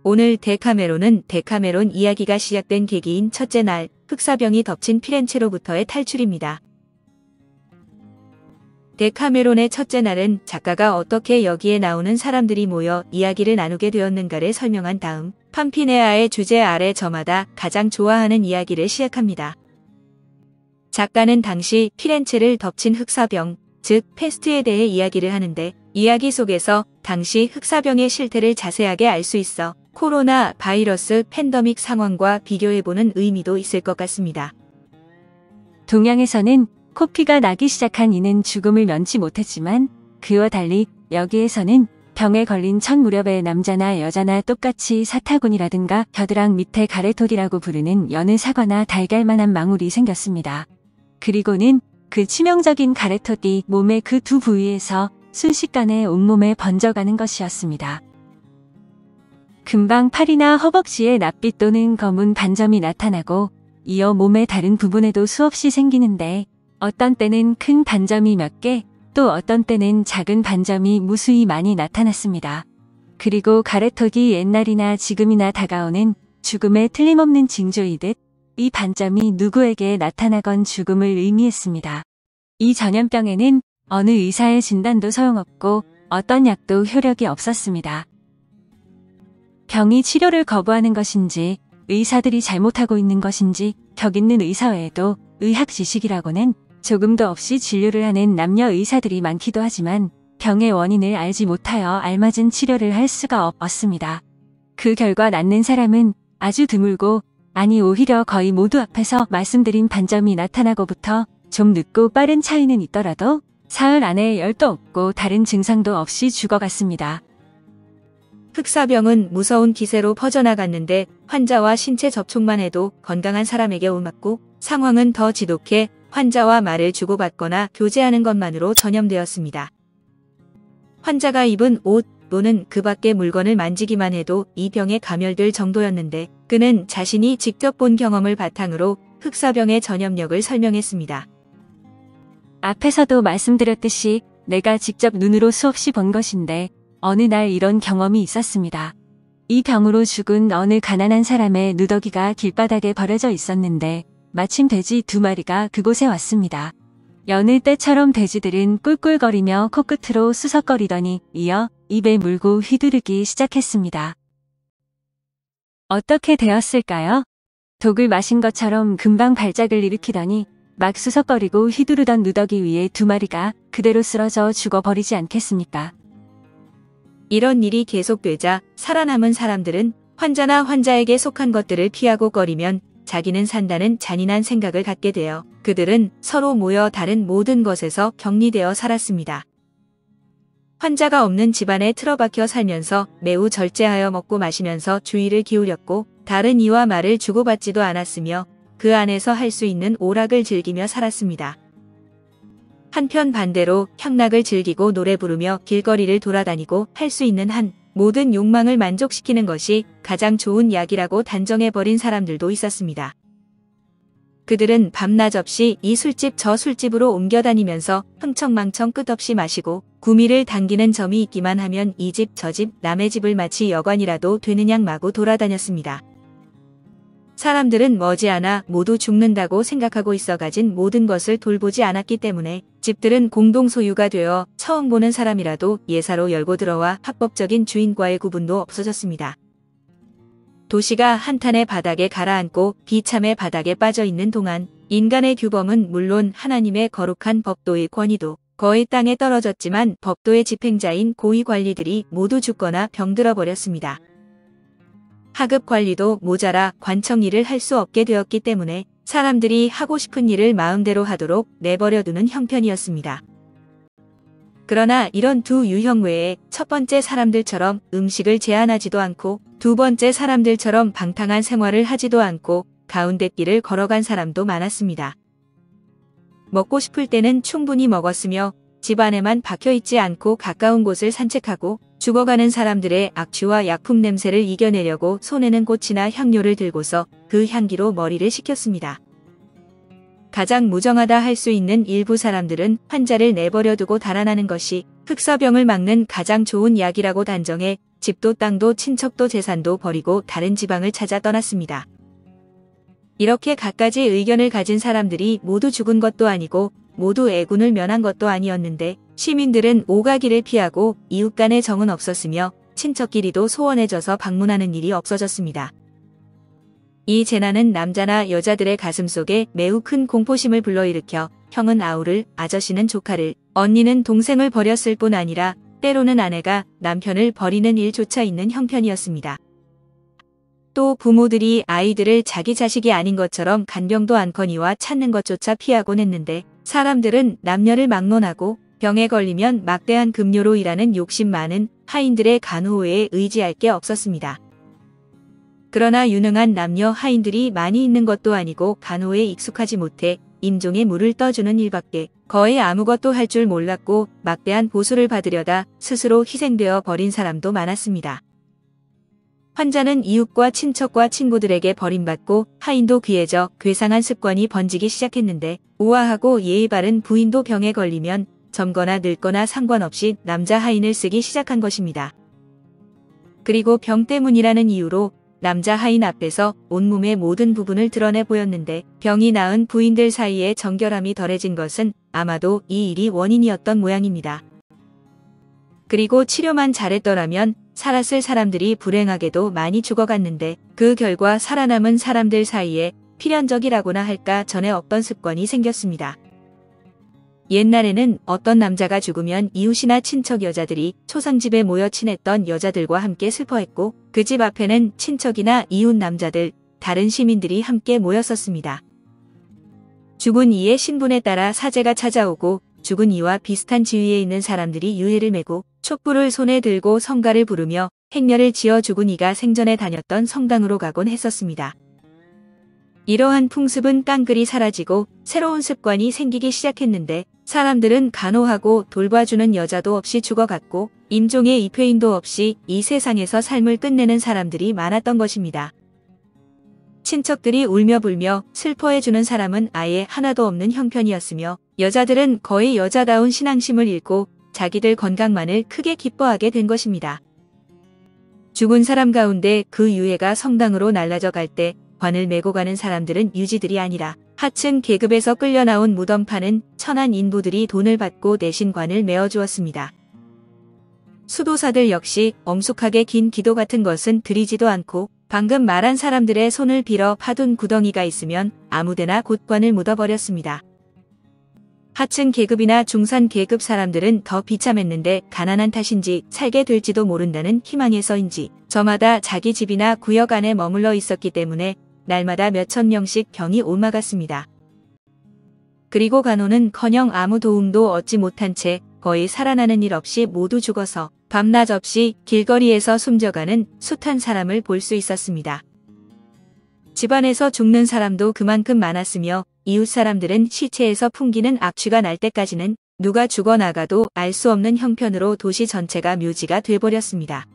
오늘 데카메론 이야기가 시작된 계기인 첫째 날, 흑사병이 덮친 피렌체로부터의 탈출입니다. 데카메론의 첫째 날은 작가가 어떻게 여기에 나오는 사람들이 모여 이야기를 나누게 되었는가를 설명한 다음 팜피네아의 주제 아래 저마다 가장 좋아하는 이야기를 시작합니다. 작가는 당시 피렌체를 덮친 흑사병, 즉 페스트에 대해 이야기를 하는데 이야기 속에서 당시 흑사병의 실태를 자세하게 알 수 있어 코로나 바이러스 팬데믹 상황과 비교해보는 의미도 있을 것 같습니다. 동양에서는 코피가 나기 시작한 이는 죽음을 면치 못했지만 그와 달리 여기에서는 병에 걸린 첫 무렵의 남자나 여자나 똑같이 사타구니라든가 겨드랑 밑에 가래토기라고 부르는 여느 사과나 달걀만한 망울이 생겼습니다. 그리고는 그 치명적인 가래토기 몸의 그 두 부위에서 순식간에 온몸에 번져가는 것이었습니다. 금방 팔이나 허벅지에 낯빛 또는 검은 반점이 나타나고 이어 몸의 다른 부분에도 수없이 생기는데 어떤 때는 큰 반점이 몇 개, 또 어떤 때는 작은 반점이 무수히 많이 나타났습니다. 그리고 가래토기 옛날이나 지금이나 다가오는 죽음의 틀림없는 징조이듯 이 반점이 누구에게 나타나건 죽음을 의미했습니다. 이 전염병에는 어느 의사의 진단도 소용없고 어떤 약도 효력이 없었습니다. 병이 치료를 거부하는 것인지 의사들이 잘못하고 있는 것인지 격 있는 의사 외에도 의학 지식이라고는 조금도 없이 진료를 하는 남녀 의사들이 많기도 하지만 병의 원인을 알지 못하여 알맞은 치료를 할 수가 없었습니다. 그 결과 낫는 사람은 아주 드물고 아니 오히려 거의 모두 앞에서 말씀드린 반점이 나타나고부터 좀 늦고 빠른 차이는 있더라도 사흘 안에 열도 없고 다른 증상도 없이 죽어갔습니다. 흑사병은 무서운 기세로 퍼져나갔는데 환자와 신체 접촉만 해도 건강한 사람에게 옮았고 상황은 더 지독해 환자와 말을 주고받거나 교제하는 것만으로 전염되었습니다. 환자가 입은 옷 또는 그 밖의 물건을 만지기만 해도 이 병에 감염될 정도였는데 그는 자신이 직접 본 경험을 바탕으로 흑사병의 전염력을 설명했습니다. 앞에서도 말씀드렸듯이 내가 직접 눈으로 수없이 본 것인데 어느 날 이런 경험이 있었습니다. 이 병으로 죽은 어느 가난한 사람의 누더기가 길바닥에 버려져 있었는데 마침 돼지 2마리가 그곳에 왔습니다. 여느 때처럼 돼지들은 꿀꿀거리며 코끝으로 수석거리더니 이어 입에 물고 휘두르기 시작했습니다. 어떻게 되었을까요? 독을 마신 것처럼 금방 발작을 일으키더니 막 수석거리고 휘두르던 누더기 위에 2마리가 그대로 쓰러져 죽어버리지 않겠습니까? 이런 일이 계속되자 살아남은 사람들은 환자나 환자에게 속한 것들을 피하고 꺼리면 자기는 산다는 잔인한 생각을 갖게 되어 그들은 서로 모여 다른 모든 것에서 격리되어 살았습니다. 환자가 없는 집안에 틀어박혀 살면서 매우 절제하여 먹고 마시면서 주의를 기울였고 다른 이와 말을 주고받지도 않았으며 그 안에서 할 수 있는 오락을 즐기며 살았습니다. 한편 반대로 향락을 즐기고 노래 부르며 길거리를 돌아다니고 할 수 있는 한 모든 욕망을 만족시키는 것이 가장 좋은 약이라고 단정해버린 사람들도 있었습니다. 그들은 밤낮 없이 이 술집 저 술집으로 옮겨다니면서 흥청망청 끝없이 마시고 구미를 당기는 점이 있기만 하면 이 집 저 집 남의 집을 마치 여관이라도 되는 양 마구 돌아다녔습니다. 사람들은 머지않아 모두 죽는다고 생각하고 있어 가진 모든 것을 돌보지 않았기 때문에 집들은 공동 소유가 되어 처음 보는 사람이라도 예사로 열고 들어와 합법적인 주인과의 구분도 없어졌습니다. 도시가 한탄의 바닥에 가라앉고 비참의 바닥에 빠져있는 동안 인간의 규범은 물론 하나님의 거룩한 법도의 권위도 거의 땅에 떨어졌지만 법도의 집행자인 고위 관리들이 모두 죽거나 병들어 버렸습니다. 하급 관리도 모자라 관청 일을 할 수 없게 되었기 때문에 사람들이 하고 싶은 일을 마음대로 하도록 내버려두는 형편이었습니다. 그러나 이런 두 유형 외에 첫 번째 사람들처럼 음식을 제한하지도 않고 두 번째 사람들처럼 방탕한 생활을 하지도 않고 가운데 길을 걸어간 사람도 많았습니다. 먹고 싶을 때는 충분히 먹었으며 집 안에만 박혀있지 않고 가까운 곳을 산책하고 죽어가는 사람들의 악취와 약품 냄새를 이겨내려고 손에는 꽃이나 향료를 들고서 그 향기로 머리를 식혔습니다. 가장 무정하다 할 수 있는 일부 사람들은 환자를 내버려두고 달아나는 것이 흑사병을 막는 가장 좋은 약이라고 단정해 집도 땅도 친척도 재산도 버리고 다른 지방을 찾아 떠났습니다. 이렇게 갖가지 의견을 가진 사람들이 모두 죽은 것도 아니고 모두 애군을 면한 것도 아니었는데 시민들은 오가기를 피하고 이웃 간의 정은 없었으며 친척끼리도 소원해져서 방문하는 일이 없어졌습니다. 이 재난은 남자나 여자들의 가슴속에 매우 큰 공포심을 불러일으켜 형은 아우를, 아저씨는 조카를, 언니는 동생을 버렸을 뿐 아니라 때로는 아내가 남편을 버리는 일조차 있는 형편이었습니다. 또 부모들이 아이들을 자기 자식이 아닌 것처럼 간병도 않거니와 찾는 것조차 피하곤 했는데 사람들은 남녀를 막론하고 병에 걸리면 막대한 급료로 일하는 욕심 많은 하인들의 간호에 의지할 게 없었습니다. 그러나 유능한 남녀 하인들이 많이 있는 것도 아니고 간호에 익숙하지 못해 임종의 물을 떠주는 일밖에 거의 아무것도 할 줄 몰랐고 막대한 보수를 받으려다 스스로 희생되어 버린 사람도 많았습니다. 환자는 이웃과 친척과 친구들에게 버림받고 하인도 귀해져 괴상한 습관이 번지기 시작했는데 우아하고 예의 바른 부인도 병에 걸리면 젊거나 늙거나 상관없이 남자 하인을 쓰기 시작한 것입니다. 그리고 병 때문이라는 이유로 남자 하인 앞에서 온몸의 모든 부분을 드러내 보였는데 병이 나은 부인들 사이에 정결함이 덜해진 것은 아마도 이 일이 원인이었던 모양입니다. 그리고 치료만 잘했더라면 살았을 사람들이 불행하게도 많이 죽어갔는데 그 결과 살아남은 사람들 사이에 필연적이라고나 할까 전에 없던 습관이 생겼습니다. 옛날에는 어떤 남자가 죽으면 이웃이나 친척 여자들이 초상집에 모여 친했던 여자들과 함께 슬퍼했고 그 집 앞에는 친척이나 이웃 남자들, 다른 시민들이 함께 모였었습니다. 죽은 이의 신분에 따라 사제가 찾아오고 죽은 이와 비슷한 지위에 있는 사람들이 유해를 메고 촛불을 손에 들고 성가를 부르며 행렬을 지어 죽은 이가 생전에 다녔던 성당으로 가곤 했었습니다. 이러한 풍습은 깡그리 사라지고 새로운 습관이 생기기 시작했는데 사람들은 간호하고 돌봐주는 여자도 없이 죽어갔고 임종의 입회인도 없이 이 세상에서 삶을 끝내는 사람들이 많았던 것입니다. 친척들이 울며 불며 슬퍼해주는 사람은 아예 하나도 없는 형편이었으며 여자들은 거의 여자다운 신앙심을 잃고 자기들 건강만을 크게 기뻐하게 된 것입니다. 죽은 사람 가운데 그 유해가 성당으로 날라져 갈 때 관을 메고 가는 사람들은 유지들이 아니라 하층 계급에서 끌려 나온 무덤파는 천한 인부들이 돈을 받고 대신 관을 메어주었습니다. 수도사들 역시 엄숙하게 긴 기도 같은 것은 드리지도 않고 방금 말한 사람들의 손을 빌어 파둔 구덩이가 있으면 아무데나 곧관을 묻어버렸습니다. 하층 계급이나 중산 계급 사람들은 더 비참했는데 가난한 탓인지 살게 될지도 모른다는 희망에서인지 저마다 자기 집이나 구역 안에 머물러 있었기 때문에 날마다 몇천 명씩 병이 옮아갔습니다. 그리고 간호는커녕 아무 도움도 얻지 못한 채 거의 살아나는 일 없이 모두 죽어서 밤낮 없이 길거리에서 숨져가는 숱한 사람을 볼 수 있었습니다. 집안에서 죽는 사람도 그만큼 많았으며 이웃 사람들은 시체에서 풍기는 악취가 날 때까지는 누가 죽어나가도 알 수 없는 형편으로 도시 전체가 묘지가 돼버렸습니다.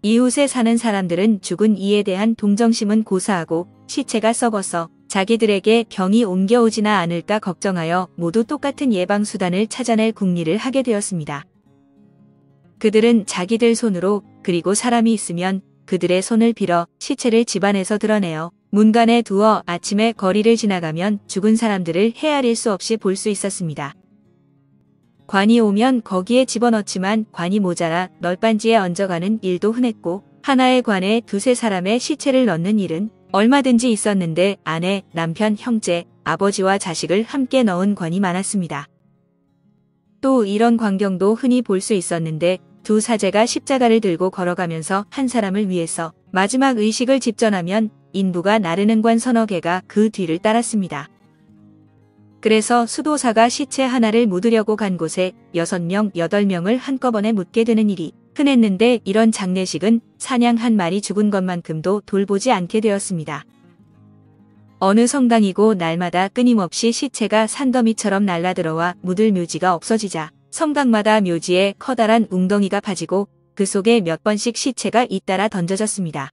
이웃에 사는 사람들은 죽은 이에 대한 동정심은 고사하고 시체가 썩어서 자기들에게 병이 옮겨오지나 않을까 걱정하여 모두 똑같은 예방수단을 찾아낼 궁리를 하게 되었습니다. 그들은 자기들 손으로 그리고 사람이 있으면 그들의 손을 빌어 시체를 집안에서 드러내어 문간에 두어 아침에 거리를 지나가면 죽은 사람들을 헤아릴 수 없이 볼 수 있었습니다. 관이 오면 거기에 집어넣지만 관이 모자라 널빤지에 얹어가는 일도 흔했고 하나의 관에 두세 사람의 시체를 넣는 일은 얼마든지 있었는데 아내, 남편, 형제, 아버지와 자식을 함께 넣은 관이 많았습니다. 또 이런 광경도 흔히 볼 수 있었는데 두 사제가 십자가를 들고 걸어가면서 한 사람을 위해서 마지막 의식을 집전하면 인부가 나르는 관 서너 개가 그 뒤를 따랐습니다. 그래서 수도사가 시체 하나를 묻으려고 간 곳에 6명, 8명을 한꺼번에 묻게 되는 일이 흔했는데 이런 장례식은 사냥 한 마리 죽은 것만큼도 돌보지 않게 되었습니다. 어느 성당이고 날마다 끊임없이 시체가 산더미처럼 날라들어와 묻을 묘지가 없어지자 성당마다 묘지에 커다란 웅덩이가 파지고 그 속에 몇 번씩 시체가 잇따라 던져졌습니다.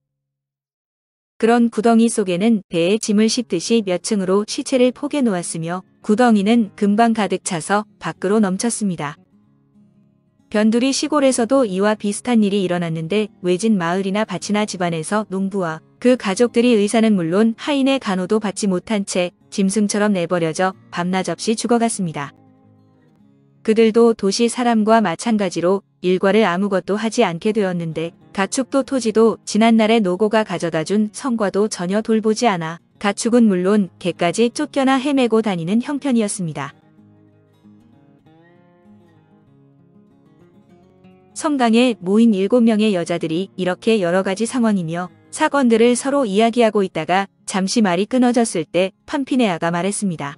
그런 구덩이 속에는 배에 짐을 싣듯이 몇 층으로 시체를 포개 놓았으며 구덩이는 금방 가득 차서 밖으로 넘쳤습니다. 변두리 시골에서도 이와 비슷한 일이 일어났는데 외진 마을이나 밭이나 집안에서 농부와 그 가족들이 의사는 물론 하인의 간호도 받지 못한 채 짐승처럼 내버려져 밤낮 없이 죽어갔습니다. 그들도 도시 사람과 마찬가지로 일과를 아무것도 하지 않게 되었는데 가축도 토지도 지난날의 노고가 가져다준 성과도 전혀 돌보지 않아 가축은 물론 개까지 쫓겨나 헤매고 다니는 형편이었습니다. 성당에 모인 7명의 여자들이 이렇게 여러 가지 상황이며 사건들을 서로 이야기하고 있다가 잠시 말이 끊어졌을 때 팜피네아가 말했습니다.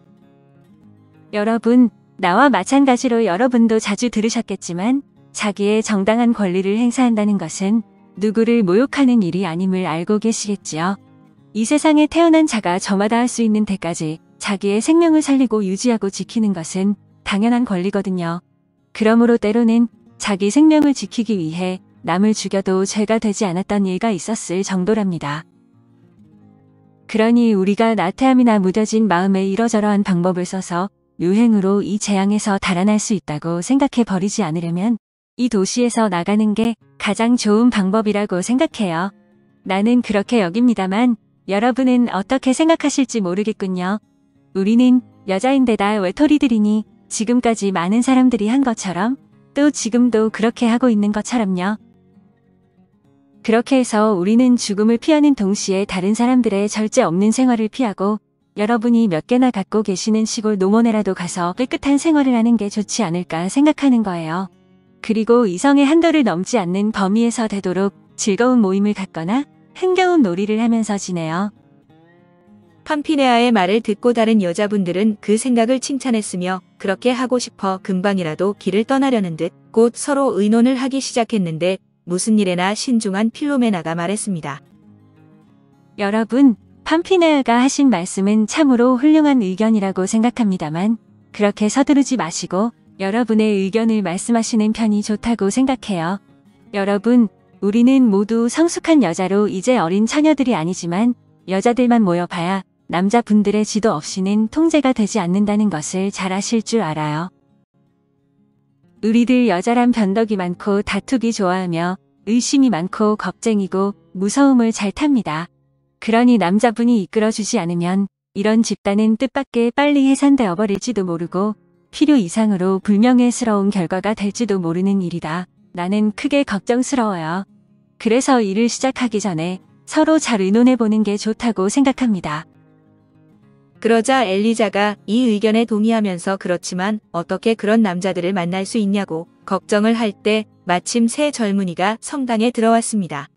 여러분, 나와 마찬가지로 여러분도 자주 들으셨겠지만 자기의 정당한 권리를 행사한다는 것은 누구를 모욕하는 일이 아님을 알고 계시겠지요. 이 세상에 태어난 자가 저마다 할 수 있는 데까지 자기의 생명을 살리고 유지하고 지키는 것은 당연한 권리거든요. 그러므로 때로는 자기 생명을 지키기 위해 남을 죽여도 죄가 되지 않았던 일가 있었을 정도랍니다. 그러니 우리가 나태함이나 무뎌진 마음에 이러저러한 방법을 써서 유행으로 이 재앙에서 달아날 수 있다고 생각해 버리지 않으려면 이 도시에서 나가는 게 가장 좋은 방법이라고 생각해요. 나는 그렇게 여깁니다만 여러분은 어떻게 생각하실지 모르겠군요. 우리는 여자인데다 외톨이들이니 지금까지 많은 사람들이 한 것처럼 또 지금도 그렇게 하고 있는 것처럼요. 그렇게 해서 우리는 죽음을 피하는 동시에 다른 사람들의 절제 없는 생활을 피하고 여러분이 몇 개나 갖고 계시는 시골 농원에라도 가서 깨끗한 생활을 하는 게 좋지 않을까 생각하는 거예요. 그리고 이성의 한도를 넘지 않는 범위에서 되도록 즐거운 모임을 갖거나 흥겨운 놀이를 하면서 지내요. 팜피네아의 말을 듣고 다른 여자분들은 그 생각을 칭찬했으며 그렇게 하고 싶어 금방이라도 길을 떠나려는 듯 곧 서로 의논을 하기 시작했는데 무슨 일에나 신중한 필로메나가 말했습니다. 여러분, 팜피네아가 하신 말씀은 참으로 훌륭한 의견이라고 생각합니다만 그렇게 서두르지 마시고 여러분의 의견을 말씀하시는 편이 좋다고 생각해요. 여러분, 우리는 모두 성숙한 여자로 이제 어린 처녀들이 아니지만 여자들만 모여봐야 남자분들의 지도 없이는 통제가 되지 않는다는 것을 잘 아실 줄 알아요. 우리들 여자란 변덕이 많고 다투기 좋아하며 의심이 많고 겁쟁이고 무서움을 잘 탑니다. 그러니 남자분이 이끌어주지 않으면 이런 집단은 뜻밖의 빨리 해산되어 버릴지도 모르고 필요 이상으로 불명예스러운 결과가 될지도 모르는 일이다. 나는 크게 걱정스러워요. 그래서 일을 시작하기 전에 서로 잘 의논해보는 게 좋다고 생각합니다. 그러자 엘리자가 이 의견에 동의하면서 그렇지만 어떻게 그런 남자들을 만날 수 있냐고 걱정을 할 때 마침 세 젊은이가 성당에 들어왔습니다.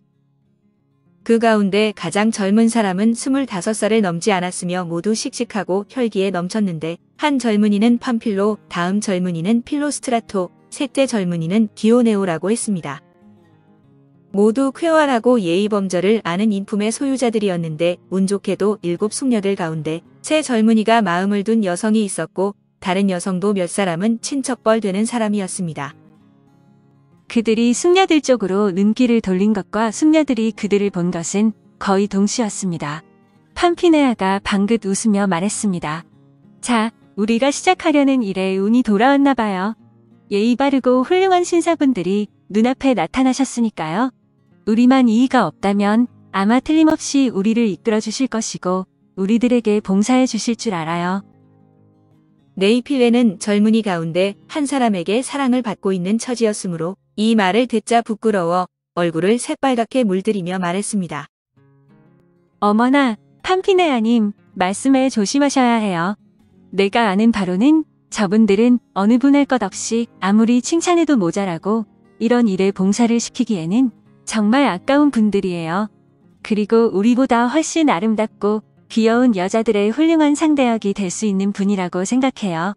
그 가운데 가장 젊은 사람은 25살을 넘지 않았으며 모두 씩씩하고 혈기에 넘쳤는데 한 젊은이는 팜필로, 다음 젊은이는 필로스트라토, 셋째 젊은이는 디오네오라고 했습니다. 모두 쾌활하고 예의범절을 아는 인품의 소유자들이었는데 운 좋게도 7 숙녀들 가운데 세 젊은이가 마음을 둔 여성이 있었고 다른 여성도 몇 사람은 친척뻘 되는 사람이었습니다. 그들이 숙녀들 쪽으로 눈길을 돌린 것과 숙녀들이 그들을 본 것은 거의 동시였습니다. 팜피네아가 방긋 웃으며 말했습니다. 자, 우리가 시작하려는 일에 운이 돌아왔나 봐요. 예의 바르고 훌륭한 신사분들이 눈앞에 나타나셨으니까요. 우리만 이의가 없다면 아마 틀림없이 우리를 이끌어 주실 것이고 우리들에게 봉사해 주실 줄 알아요. 네이필레는 젊은이 가운데 한 사람에게 사랑을 받고 있는 처지였으므로 이 말을 듣자 부끄러워 얼굴을 새빨갛게 물들이며 말했습니다. 어머나, 팜피네아님, 말씀에 조심하셔야 해요. 내가 아는 바로는 저분들은 어느 분 할 것 없이 아무리 칭찬해도 모자라고 이런 일에 봉사를 시키기에는 정말 아까운 분들이에요. 그리고 우리보다 훨씬 아름답고 귀여운 여자들의 훌륭한 상대역이 될 수 있는 분이라고 생각해요.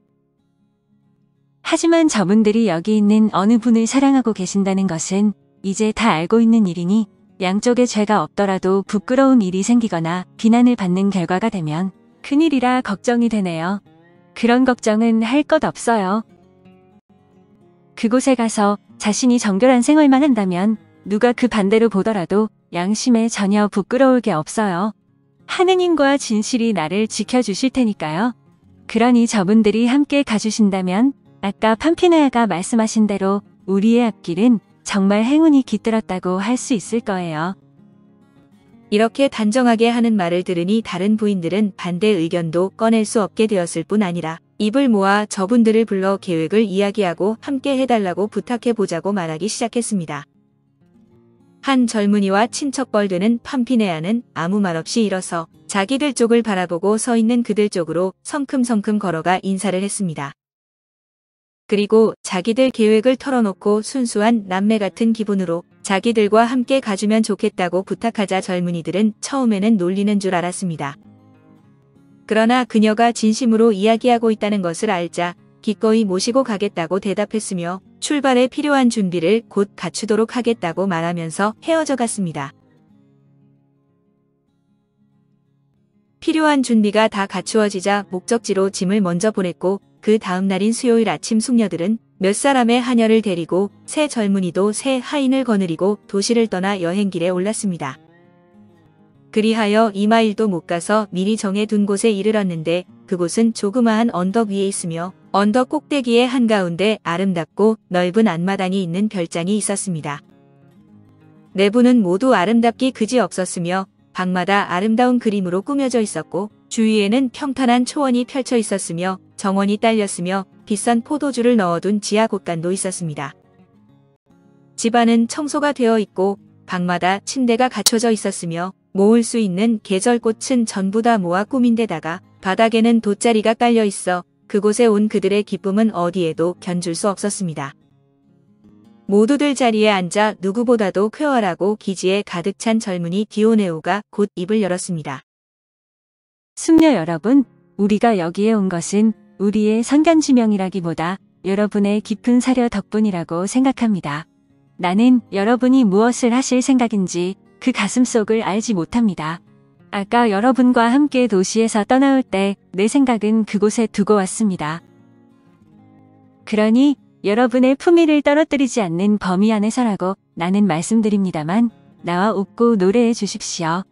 하지만 저분들이 여기 있는 어느 분을 사랑하고 계신다는 것은 이제 다 알고 있는 일이니 양쪽에 죄가 없더라도 부끄러운 일이 생기거나 비난을 받는 결과가 되면 큰일이라 걱정이 되네요. 그런 걱정은 할 것 없어요. 그곳에 가서 자신이 정결한 생활만 한다면 누가 그 반대로 보더라도 양심에 전혀 부끄러울 게 없어요. 하느님과 진실이 나를 지켜주실 테니까요. 그러니 저분들이 함께 가주신다면 아까 팜피네아가 말씀하신 대로 우리의 앞길은 정말 행운이 깃들었다고 할 수 있을 거예요. 이렇게 단정하게 하는 말을 들으니 다른 부인들은 반대 의견도 꺼낼 수 없게 되었을 뿐 아니라 입을 모아 저분들을 불러 계획을 이야기하고 함께 해달라고 부탁해보자고 말하기 시작했습니다. 한 젊은이와 친척 벌드는 팜피네아는 아무 말 없이 일어서 자기들 쪽을 바라보고 서 있는 그들 쪽으로 성큼성큼 걸어가 인사를 했습니다. 그리고 자기들 계획을 털어놓고 순수한 남매 같은 기분으로 자기들과 함께 가주면 좋겠다고 부탁하자 젊은이들은 처음에는 놀리는 줄 알았습니다. 그러나 그녀가 진심으로 이야기하고 있다는 것을 알자 기꺼이 모시고 가겠다고 대답했으며 출발에 필요한 준비를 곧 갖추도록 하겠다고 말하면서 헤어져 갔습니다. 필요한 준비가 다 갖추어지자 목적지로 짐을 먼저 보냈고 그 다음 날인 수요일 아침 숙녀들은 몇 사람의 하녀를 데리고 새 젊은이도 새 하인을 거느리고 도시를 떠나 여행길에 올랐습니다. 그리하여 2마일도 못 가서 미리 정해둔 곳에 이르렀는데 그곳은 조그마한 언덕 위에 있으며 언덕 꼭대기의 한가운데 아름답고 넓은 안마당이 있는 별장이 있었습니다. 내부는 모두 아름답기 그지없었으며 방마다 아름다운 그림으로 꾸며져 있었고 주위에는 평탄한 초원이 펼쳐 있었으며 정원이 딸렸으며 비싼 포도주를 넣어둔 지하 곳간도 있었습니다. 집안은 청소가 되어 있고 방마다 침대가 갖춰져 있었으며 모을 수 있는 계절꽃은 전부 다 모아 꾸민 데다가 바닥에는 돗자리가 깔려 있어 그곳에 온 그들의 기쁨은 어디에도 견줄 수 없었습니다. 모두들 자리에 앉아 누구보다도 쾌활하고 기지에 가득 찬 젊은이 디오네오가 곧 입을 열었습니다. 숙녀 여러분, 우리가 여기에 온 것은 우리의 선견지명이라기보다 여러분의 깊은 사려 덕분이라고 생각합니다. 나는 여러분이 무엇을 하실 생각인지 그 가슴속을 알지 못합니다. 아까 여러분과 함께 도시에서 떠나올 때 내 생각은 그곳에 두고 왔습니다. 그러니 여러분의 품위를 떨어뜨리지 않는 범위 안에서라고 나는 말씀드립니다만 나와 웃고 노래해 주십시오.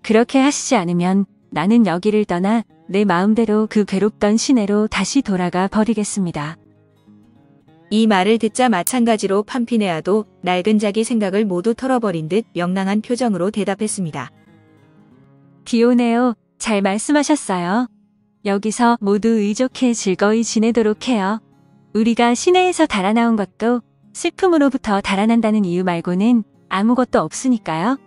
그렇게 하시지 않으면 나는 여기를 떠나 내 마음대로 그 괴롭던 시내로 다시 돌아가 버리겠습니다. 이 말을 듣자 마찬가지로 팜피네아도 낡은 자기 생각을 모두 털어버린 듯 명랑한 표정으로 대답했습니다. 디오네오, 잘 말씀하셨어요. 여기서 모두 의족해 즐거이 지내도록 해요. 우리가 시내에서 달아나온 것도 슬픔으로부터 달아난다는 이유 말고는 아무것도 없으니까요.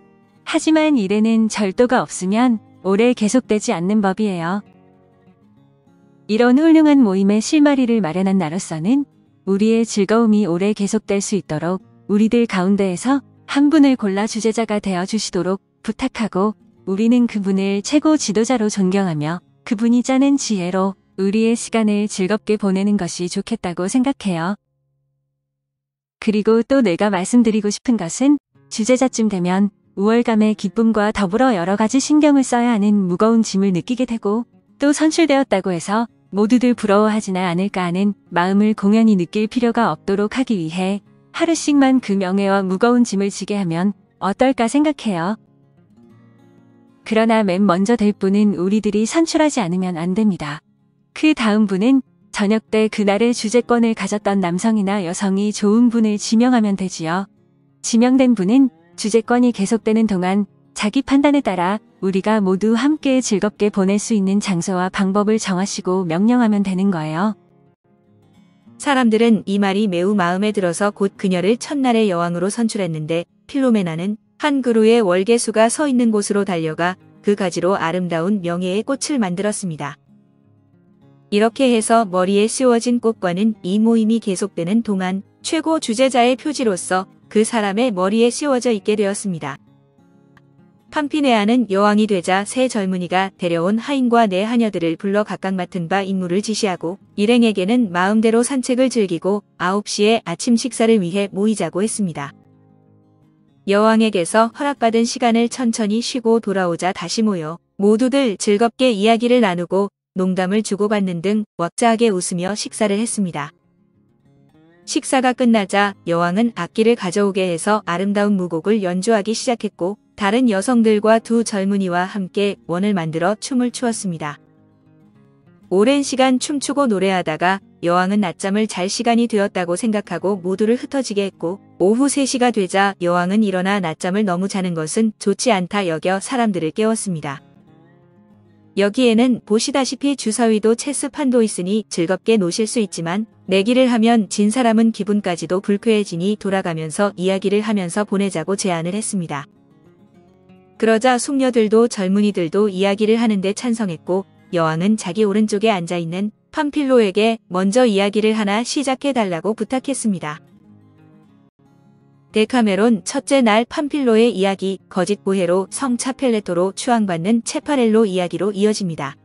하지만 일에는 절도가 없으면 오래 계속되지 않는 법이에요. 이런 훌륭한 모임의 실마리를 마련한 나로서는 우리의 즐거움이 오래 계속될 수 있도록 우리들 가운데에서 한 분을 골라 주재자가 되어 주시도록 부탁하고 우리는 그분을 최고 지도자로 존경하며 그분이 짜낸 지혜로 우리의 시간을 즐겁게 보내는 것이 좋겠다고 생각해요. 그리고 또 내가 말씀드리고 싶은 것은 주재자쯤 되면 우월감의 기쁨과 더불어 여러 가지 신경을 써야 하는 무거운 짐을 느끼게 되고 또 선출되었다고 해서 모두들 부러워하지는 않을까 하는 마음을 공연히 느낄 필요가 없도록 하기 위해 하루씩만 그 명예와 무거운 짐을 지게 하면 어떨까 생각해요. 그러나 맨 먼저 될 분은 우리들이 선출하지 않으면 안 됩니다. 그 다음 분은 저녁 때 그날의 주재권을 가졌던 남성이나 여성이 좋은 분을 지명하면 되지요. 지명된 분은 주재권이 계속되는 동안 자기 판단에 따라 우리가 모두 함께 즐겁게 보낼 수 있는 장소와 방법을 정하시고 명령하면 되는 거예요. 사람들은 이 말이 매우 마음에 들어서 곧 그녀를 첫날의 여왕으로 선출했는데 필로메나는 한 그루의 월계수가 서 있는 곳으로 달려가 그 가지로 아름다운 명예의 꽃을 만들었습니다. 이렇게 해서 머리에 씌워진 꽃과는 이 모임이 계속되는 동안 최고 주재자의 표지로서 그 사람의 머리에 씌워져 있게 되었습니다. 팜피네아는 여왕이 되자 새 젊은이가 데려온 하인과 네 하녀들을 불러 각각 맡은 바 임무를 지시하고 일행에게는 마음대로 산책을 즐기고 9시에 아침 식사를 위해 모이자고 했습니다. 여왕에게서 허락받은 시간을 천천히 쉬고 돌아오자 다시 모여 모두들 즐겁게 이야기를 나누고 농담을 주고받는 등 왁자하게 웃으며 식사를 했습니다. 식사가 끝나자 여왕은 악기를 가져오게 해서 아름다운 무곡을 연주하기 시작했고 다른 여성들과 두 젊은이와 함께 원을 만들어 춤을 추었습니다. 오랜 시간 춤추고 노래하다가 여왕은 낮잠을 잘 시간이 되었다고 생각하고 모두를 흩어지게 했고, 오후 3시가 되자 여왕은 일어나 낮잠을 너무 자는 것은 좋지 않다 여겨 사람들을 깨웠습니다. 여기에는 보시다시피 주사위도 체스판도 있으니 즐겁게 노실 수 있지만 내기를 하면 진 사람은 기분까지도 불쾌해지니 돌아가면서 이야기를 하면서 보내자고 제안을 했습니다. 그러자 숙녀들도 젊은이들도 이야기를 하는데 찬성했고 여왕은 자기 오른쪽에 앉아있는 팜필로에게 먼저 이야기를 하나 시작해달라고 부탁했습니다. 데카메론 첫째 날 팜필로의 이야기, 거짓 보헤로 성 차펠레토로 추앙받는 체파렐로 이야기로 이어집니다.